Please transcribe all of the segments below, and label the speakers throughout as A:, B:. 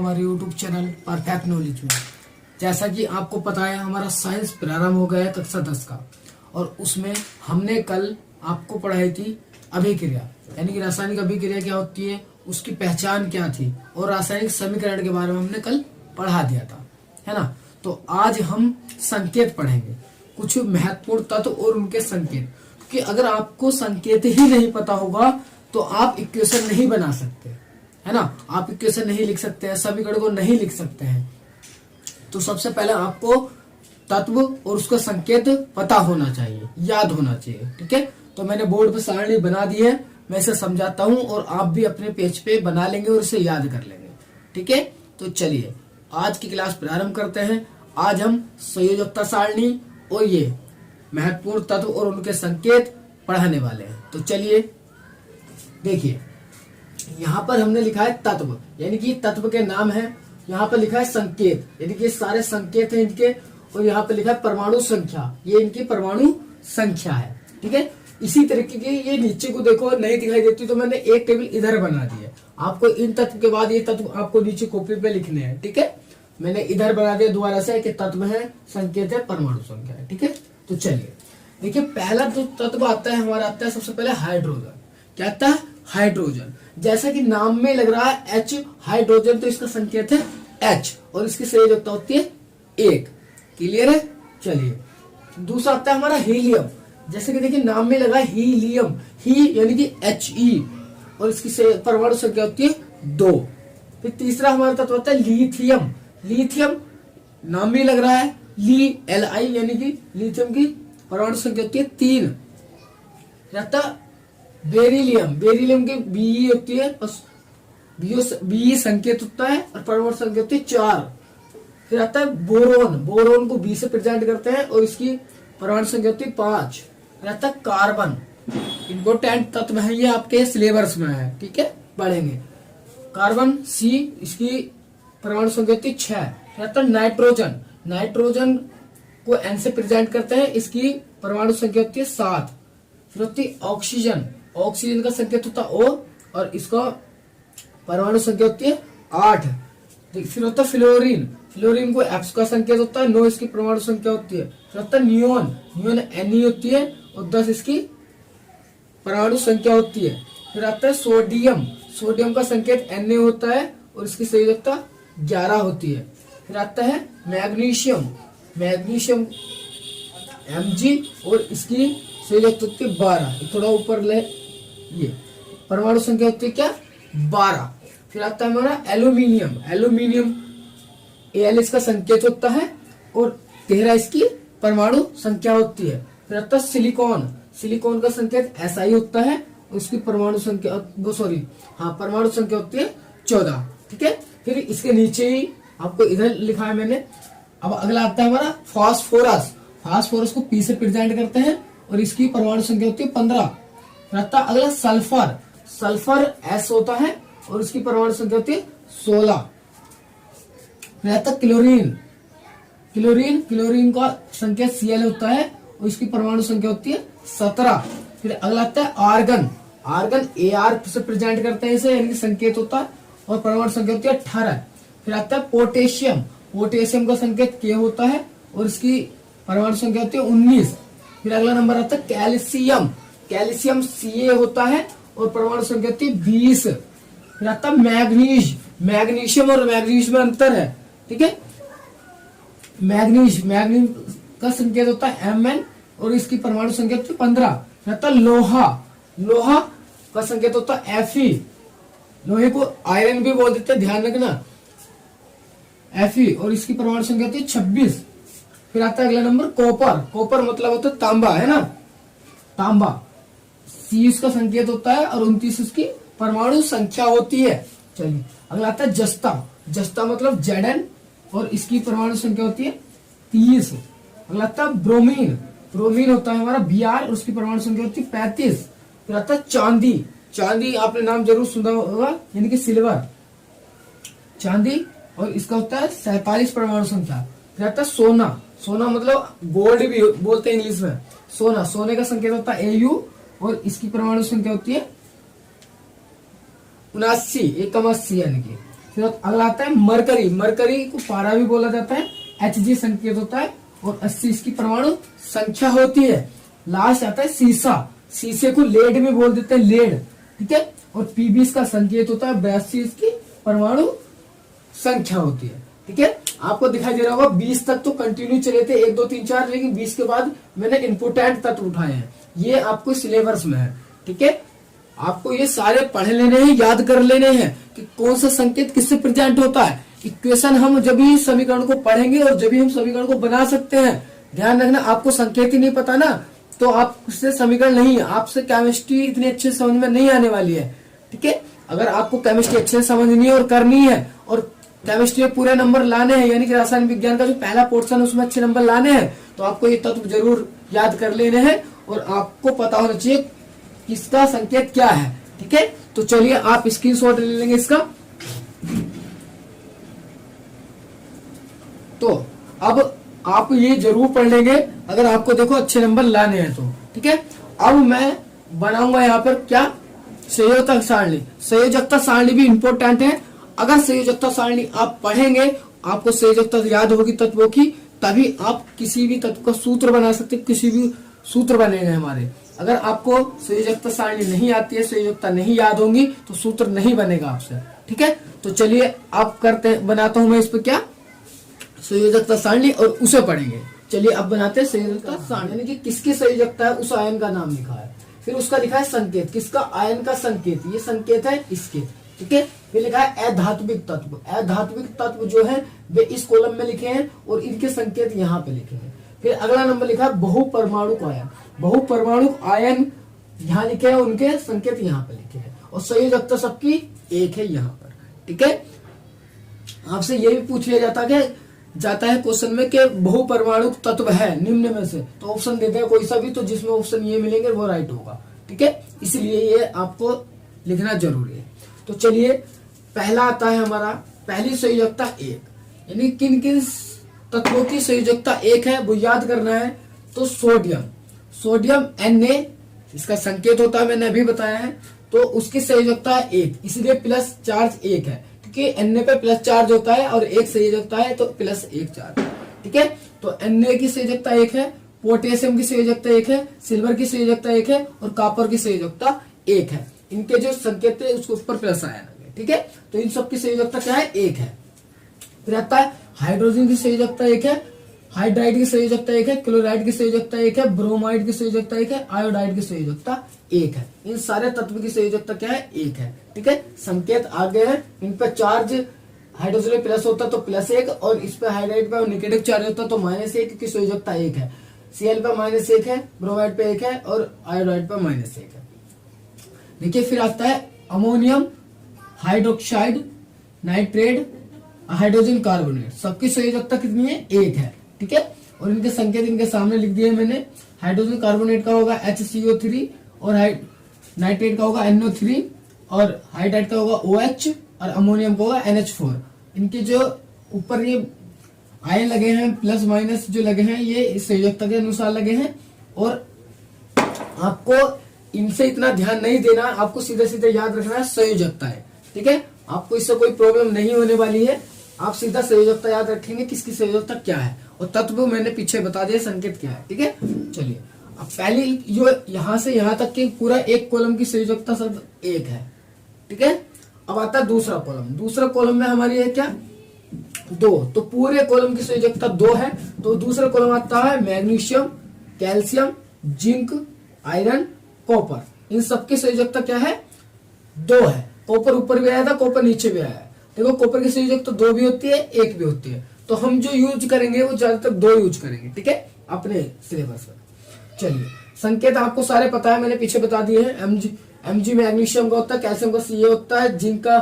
A: हमारे YouTube channel perfect knowledge में। जैसा कि आपको पता है हमारा साइंस प्रारंभ हो गया है कक्षा 10 का, और उसमें हमने कल आपको पढ़ाई थी अभिक्रिया, यानी कि रासायनिक अभिक्रिया क्या होती है, उसकी पहचान क्या थी, और रासायनिक समीकरण के बारे में हमने कल पढ़ा दिया था, है ना। तो आज हम संकेत पढ़ेंगे, कुछ महत्वपूर्ण तत्व और उनके संकेत, क्योंकि अगर आपको संकेत ही नहीं पता होगा तो आप इक्वेशन नहीं बना सकते, है ना। आप इक्वेशन नहीं लिख सकते हैं, समीकरण को नहीं लिख सकते हैं। तो सबसे पहले आपको तत्व और उसका संकेत पता होना चाहिए, याद होना चाहिए, ठीक है। तो मैंने बोर्ड पे सारणी बना दी है, मैं इसे समझाता हूं और आप भी अपने पेज पे बना लेंगे और इसे याद कर लेंगे, ठीक है। तो चलिए आज की क्लास प्रारंभ करते हैं। आज हम संयोजकता सारणी और ये महत्वपूर्ण तत्व और उनके संकेत पढ़ाने वाले हैं। तो चलिए देखिए, यहाँ पर हमने लिखा है तत्व, यानी कि तत्व के नाम है। यहाँ पर लिखा है संकेत, यानी कि सारे संकेत हैं इनके, और यहाँ पर लिखा है परमाणु संख्या, ये इनकी परमाणु संख्या है, ठीक है। इसी तरीके की ये नीचे को देखो नहीं दिखाई देती, तो मैंने एक टेबल इधर बना दी है। आपको इन तत्व के बाद ये तत्व आपको नीचे कॉपी पे लिखने हैं, ठीक है। मैंने इधर बना दिया दोबारा से कि तत्व है, संकेत है, परमाणु संख्या है, ठीक है। तो चलिए देखिए, पहला जो तत्व आता है हमारा, आता है सबसे पहले हाइड्रोजन। क्या आता है? हाइड्रोजन। जैसा कि नाम में लग रहा है H हाइड्रोजन, तो इसका संकेत है H और इसकी संयोजकता होती है 1। क्लियर है? चलिए दूसरा आता है हमारा हीलियम। जैसे कि देखिए नाम में लगा हीलियम, ही यानी कि He, और इसकी परमाणु संख्या होती है 2। फिर तीसरा हमारा तत्व होता है लिथियम। लिथियम नाम में लग रहा है Li, यानी कि लिथियम की परमाणु संख्या होती है 3। रहता बेरिलियम, बेरिलियम की Be होती है, बी संकेत होता है और परमाणु संख्या होती है 4। फिर आता है बोरोन, बोरोन को बी से प्रेजेंट करते हैं और इसकी परमाणु संख्या होती है 5। रहता है कार्बन, इंपोर्टेंट तत्व है ये, आपके सिलेबस में है, ठीक है, पढ़ेंगे। कार्बन सी, इसकी परमाणु संख्या होती है 6। रहता है नाइट्रोजन, नाइट्रोजन को एन से प्रेजेंट करते हैं, इसकी परमाणु संख्या होती है 7। फिर होती है ऑक्सीजन, ऑक्सीजन का संकेत होता है O और इसका परमाणु संख्या होती है 8। फिर होता है फ्लोरीन, फ्लोरीन को F का संकेत होता है 9, इसकी परमाणु संख्या होती है। फिर होता है नियोन, नियोन Ne होती है और 10 इसकी परमाणु संख्या होती है। फिर आता है सोडियम, सोडियम का संकेत Na होता है और इसकी संयोजकता 11 होती है। फिर आता है मैग्नीशियम, मैग्नीशियम Mg और इसकी संयोजकता होती है 12। थोड़ा ऊपर ले, ये परमाणु संख्या होती है क्या? 12। फिर आता है हमारा एल्यूमिनियम, एल्यूमिनियम Al इसका संकेत होता है और 13 इसकी परमाणु संख्या होती है। फिर आता है सिलिकॉन, सिलिकॉन का संकेत Si होता है और इसकी परमाणु संख्या परमाणु संख्या होती है 14, ठीक है। फिर इसके नीचे ही आपको इधर लिखा है मैंने। अब अगला आता है हमारा फास्फोरस, फास्फोरस को P से प्रेजेंट करते हैं और इसकी परमाणु संख्या होती है 15। रहता अगला सल्फर, सल्फर S होता है और इसकी परमाणु संख्या होती है 16। रहता क्लोरीन, क्लोरीन, क्लोरीन का संकेत Cl होता है और इसकी परमाणु संख्या होती है 17। फिर अगला आता है आर्गन, आर्गन Ar से प्रेजेंट करते हैं इसे, यानी कि संकेत होता है और परमाणु संख्या होती है 18। फिर आता है पोटेशियम, पोटेशियम का संकेत K होता है और इसकी परमाणु संख्या होती है 19। फिर अगला नंबर आता है कैल्शियम, कैल्शियम Ca होता है और परमाणु संख्या होती है 20। फिर आता है मैग्नीज, मैग्नीशियम और मैग्नीज में अंतर है, ठीक है। मैग्नीज, मैग्नीज का संकेत होता है Mn और इसकी परमाणु संख्या होती है 15। रहता लोहा, लोहा का संकेत होता है Fe, लोहे को आयरन भी बोल देते हैं, ध्यान रखना, Fe और इसकी परमाणु संख्या होती है 26। फिर आता है अगला नंबर कॉपर, कॉपर मतलब होता है तांबा, है ना, तांबा C इसका संकेत होता है और 29 इसकी परमाणु संख्या होती है। चलिए अगला आता है जस्ता, जस्ता मतलब Zn और इसकी परमाणु संख्या होती है 30। अगला आता है ब्रोमीन, ब्रोमीन होता है हमारा Br और उसकी परमाणु संख्या होती है 35। फिर आता है चांदी, चांदी आपने नाम जरूर सुना होगा, यानी कि सिल्वर, चांदी और इसका होता है 47 परमाणु संख्या। फिर आता है सोना, सोना मतलब गोल्ड भी बोलते हैं इंग्लिश में, सोना, सोने का संकेत होता है Au और इसकी परमाणु संख्या होती है 79, 81 यानी कि। फिर अगला आता है मरकरी। मरकरी को पारा भी बोला जाता है, Hg संकेत होता है और 80 इसकी परमाणु संख्या होती है। लास्ट आता है सीसा। सीसे को लेड भी बोल देते हैं, लेड, ठीक है। और Pb इसका संकेत होता है, 82 इसकी परमाणु संख्या होती है, ठीक है। आपको दिखाई दे रहा होगा 20 तक तो कंटिन्यू चले थे, 1 2 3 4, लेकिन 20 के बाद मैंने इम्पोर्टेंट तत्व उठाए हैं, ये आपको सिलेबस में है, ठीक है। आपको ये सारे पढ़ लेने हैं, याद कर लेने हैं कि कौन सा संकेत किससे प्रेजेंट होता है। इक्वेशन हम जब भी समीकरण को पढ़ेंगे और जब भी हम समीकरण को बना सकते हैं। ध्यान रखना, आपको संकेत ही नहीं पता ना तो आपसे समीकरण नहीं, आपसे केमिस्ट्री इतनी अच्छे से समझ में नहीं आने वाली है, ठीक है। अगर आपको केमिस्ट्री अच्छे से समझनी है और करनी है और केमिस्ट्री में पूरे नंबर लाने हैं, यानी कि रासायनिक विज्ञान का जो पहला पोर्शन है उसमें अच्छे नंबर लाने हैं, तो आपको ये तत्व जरूर याद कर लेने हैं और आपको पता होना चाहिए किसका संकेत क्या है, ठीक है। तो चलिए आप स्क्रीनशॉट ले लेंगे इसका। तो अब आप ये जरूर पढ़ लेंगे अगर आपको देखो अच्छे नंबर लाने हैं तो, ठीक है। अब मैं बनाऊंगा यहाँ पर क्या, संयोजकता सारणी। संयोजकता सारणी भी इंपॉर्टेंट है। अगर संयोजकता सारणी आप पढ़ेंगे, आपको संयोजकता याद होगी तत्वों की, तभी आप किसी भी तत्व का सूत्र बना सकते, किसी भी सूत्र बनेंगे हमारे। अगर आपको संयोजकता सारणी नहीं आती है, संयोजकता नहीं याद होंगी तो सूत्र नहीं बनेगा आपसे, ठीक है। तो चलिए आप करते बनाता हूं मैं इस पर क्या, संयोजकता सारणी और उसे पढ़ेंगे। चलिए अब बनाते हैं संयोजकता सारणी, यानी कि किसकी संयोजकता है उस आयन का नाम लिखा है, फिर उसका लिखा है संकेत, किसका, आयन का संकेत, ये संकेत है इसके, ठीक है। फिर लिखा है अधात्विक तत्व। अधात्विक तत्व जो है वे इस कॉलम में लिखे हैं और इनके संकेत यहाँ पे लिखे हैं। फिर अगला नंबर लिखा है बहुपरमाणुक आयन। बहुपरमाणुक आयन यहाँ लिखे हैं, उनके संकेत यहाँ पे लिखे हैं और संयोजकता सबकी एक है यहाँ पर, ठीक है। आपसे ये भी पूछ लिया जाता है क्वेश्चन में कि बहुपरमाणुक तत्व है निम्न में से, तो ऑप्शन देते हैं कोई सा भी, तो जिसमें ऑप्शन ये मिलेंगे वो राइट होगा, ठीक है। इसलिए ये आपको लिखना जरूरी है। तो चलिए पहला आता है हमारा, पहली संयोजकता एक, यानी किन किन तत्वों की संयोजकता एक है वो याद करना है। तो सोडियम, सोडियम Na इसका संकेत होता है, मैंने अभी बताया है, तो उसकी संयोजकता एक, इसलिए प्लस चार्ज एक है, क्योंकि Na पे प्लस चार्ज होता है और एक संयोजकता है तो प्लस एक चार्ज, ठीक है। तो Na की संयोजकता एक है, पोटेशियम की संयोजकता एक है, सिल्वर की संयोजकता एक है और कॉपर की संयोजकता एक है। इनके जो संकेत है उसके ऊपर प्लस आया, ठीक है। तो इन सब की संयोजकता क्या है, एक है। फिर आता है हाइड्रोजन की संयोजकता एक है, हाइड्राइड की संयोजकता एक है, क्लोराइड की संयोजकता एक है, ब्रोमाइड की संयोजकता एक है, आयोडाइड की संयोजकता एक है। इन सारे तत्व की संयोजकता क्या है, एक है, ठीक है। संकेत आगे है, इन पर चार्ज हाइड्रोजन में प्लस होता तो प्लस एक और इस पे हाइड्राइड पे नेगेटिव चार्ज होता तो माइनस एक, क्योंकि संयोजकता एक है। Cl पे माइनस एक है, ब्रोमाइड पे एक है और आयोडाइड पे माइनस एक है। देखिए फिर आता है ammonium hydroxide nitrate hydrogen carbonate, सबकी संयोजकता कितनी है, एक है, ठीक है। और इनके संकेत इनके सामने लिख दिए मैंने। हाइड्रोजन कार्बोनेट का होगा HCO3 और नाइट्रेट का होगा NO3 और हाइड्राइड का होगा OH और अमोनियम का होगा NH4। इनके जो ऊपर ये आयन लगे हैं, प्लस माइनस जो लगे हैं, ये इस संयोजकता के अनुसार लगे हैं और आपको इनसे इतना ध्यान नहीं देना, आपको सीधे सीधे याद रखना है संयोजकता है, ठीक है। आपको इससे कोई प्रॉब्लम नहीं होने वाली है, आप सीधा संयोजकता याद रखेंगे किसकी संयोजकता क्या है और तत्व मैंने पीछे बता दिया संकेत क्या है, ठीक है। चलिए अब पहली जो यहां से यहां तक के पूरा एक कॉलम की संयोजकता सब एक है, ठीक है। अब आता है दूसरा कॉलम। दूसरा कॉलम में हमारी है क्या, दो, तो पूरे कॉलम की संयोजकता दो है। तो दूसरा कॉलम आता है magnesium, calcium, zinc, iron, copper. इन सबकी संयोजकता क्या है, दो है। कॉपर ऊपर भी आया था, कॉपर नीचे भी आया है। देखो कॉपर की संयोजकता दो भी होती है, एक भी होती है, तो हम जो यूज करेंगे वो ज्यादातर दो यूज करेंगे, ठीक है, अपने सिलेबस में। चलिए संकेत आपको सारे पता है, मैंने पीछे बता दिए हैं। Mg मैग्नीशियम का होता है, कैल्शियम का Ca होता है, जिंक का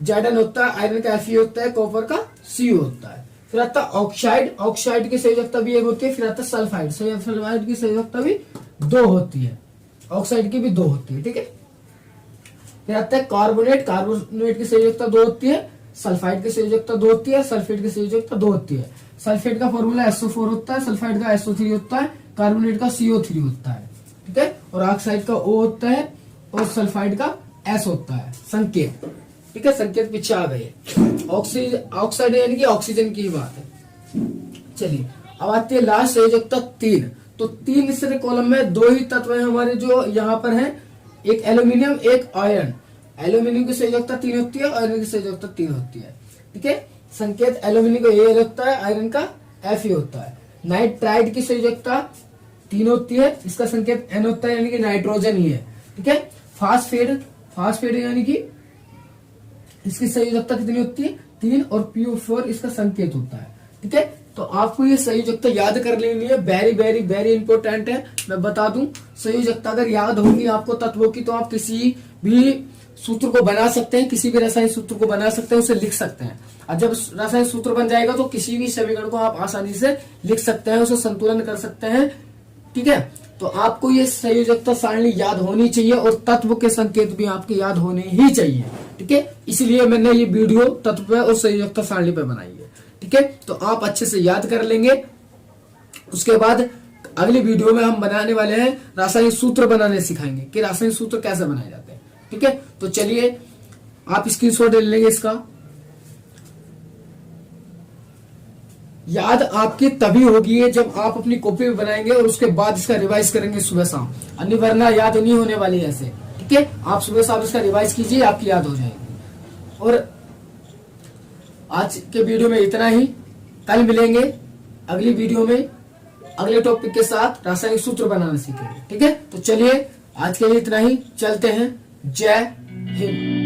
A: Zn होता है, आयरन का Fe होता है, कॉपर का Cu होता है। फिर आता है ऑक्साइड, ऑक्साइड की संयोजकता भी एक होती है। फिर आता है सल्फाइड, सल्फाइड की संयोजकता भी दो होती है, ऑक्साइड की भी दो होती है, ठीक है। फिर आता है कार्बोनेट, कार्बोनेट की संयोजकता दो होती है, सल्फाइड की संयोजकता दो होती है, सल्फेट की संयोजकता दो होती है। सल्फेट का फॉर्मूला SO4 होता है, सल्फाइड का SO3 होता है, कार्बोनेट का CO3 होता है, ठीक है। और ऑक्साइड का O होता है और सल्फाइड का S होता है। संकेत, ठीक है, संकेत पीछे आ गए। ऑक्साइड यानी कि ऑक्सीजन की बात है। चलिए अब आती है लास्ट संयोजकता 3। तो 3 इस कॉलम में 2 ही तत्व है हमारे जो यहाँ पर है, एक एल्यूमिनियम एक आयरन। एल्यूमिनियम की संयोजकता 3 होती है, आयरन की संयोजकता 3 होती है। ठीक है, संकेत एल्यूमिनियम का ए लगता है, आयरन का एफ ही होता है। नाइट्राइड की संयोजकता 3 होती है, इसका संकेत एन होता है यानी कि नाइट्रोजन ही है। ठीक है, फास्फेट यानी कि इसकी संयोजकता कितनी होती है 3 और PO4 इसका संकेत होता है। ठीक है, तो आपको ये संयोजकता याद कर लेनी है, वेरी वेरी वेरी इंपॉर्टेंट है। मैं बता दूं, संयोजकता अगर याद होगी आपको तत्वों की तो आप किसी भी सूत्र को बना सकते हैं, किसी भी रासायनिक सूत्र को बना सकते हैं, उसे लिख सकते हैं। और जब रासायनिक सूत्र बन जाएगा तो किसी भी समीकरण को आप आसानी से लिख सकते हैं, उसे संतुलन कर सकते हैं। ठीक है, तो आपको ये संयोजकता सारणी याद होनी चाहिए और तत्व के संकेत भी आपके याद होने ही चाहिए। ठीक है, इसलिए मैंने ये वीडियो तत्व पे और संयोजकता सारणी पे बनाई है। ठीक है, तो आप अच्छे से याद कर लेंगे। उसके बाद अगली वीडियो में हम बनाने वाले हैं रासायनिक सूत्र बनाने सिखाएंगे कि रासायनिक सूत्र कैसे बनाए जाते हैं। ठीक है, तो चलिए आप स्क्रीनशॉट ले लेंगे इसका। याद आपकी तभी होगी जब आप अपनी कॉपी में बनाएंगे और उसके बाद इसका रिवाइज करेंगे सुबह शाम, अन्य वरना याद नहीं होने वाली है ऐसे। ठीक है, आप सुबह शाम इसका रिवाइज कीजिए, आपकी याद हो जाएगी। और आज के वीडियो में इतना ही, कल मिलेंगे अगली वीडियो में अगले टॉपिक के साथ, रासायनिक सूत्र बनाना सीखेंगे। ठीक है, तो चलिए आज के लिए इतना ही, चलते हैं। जय हिंद।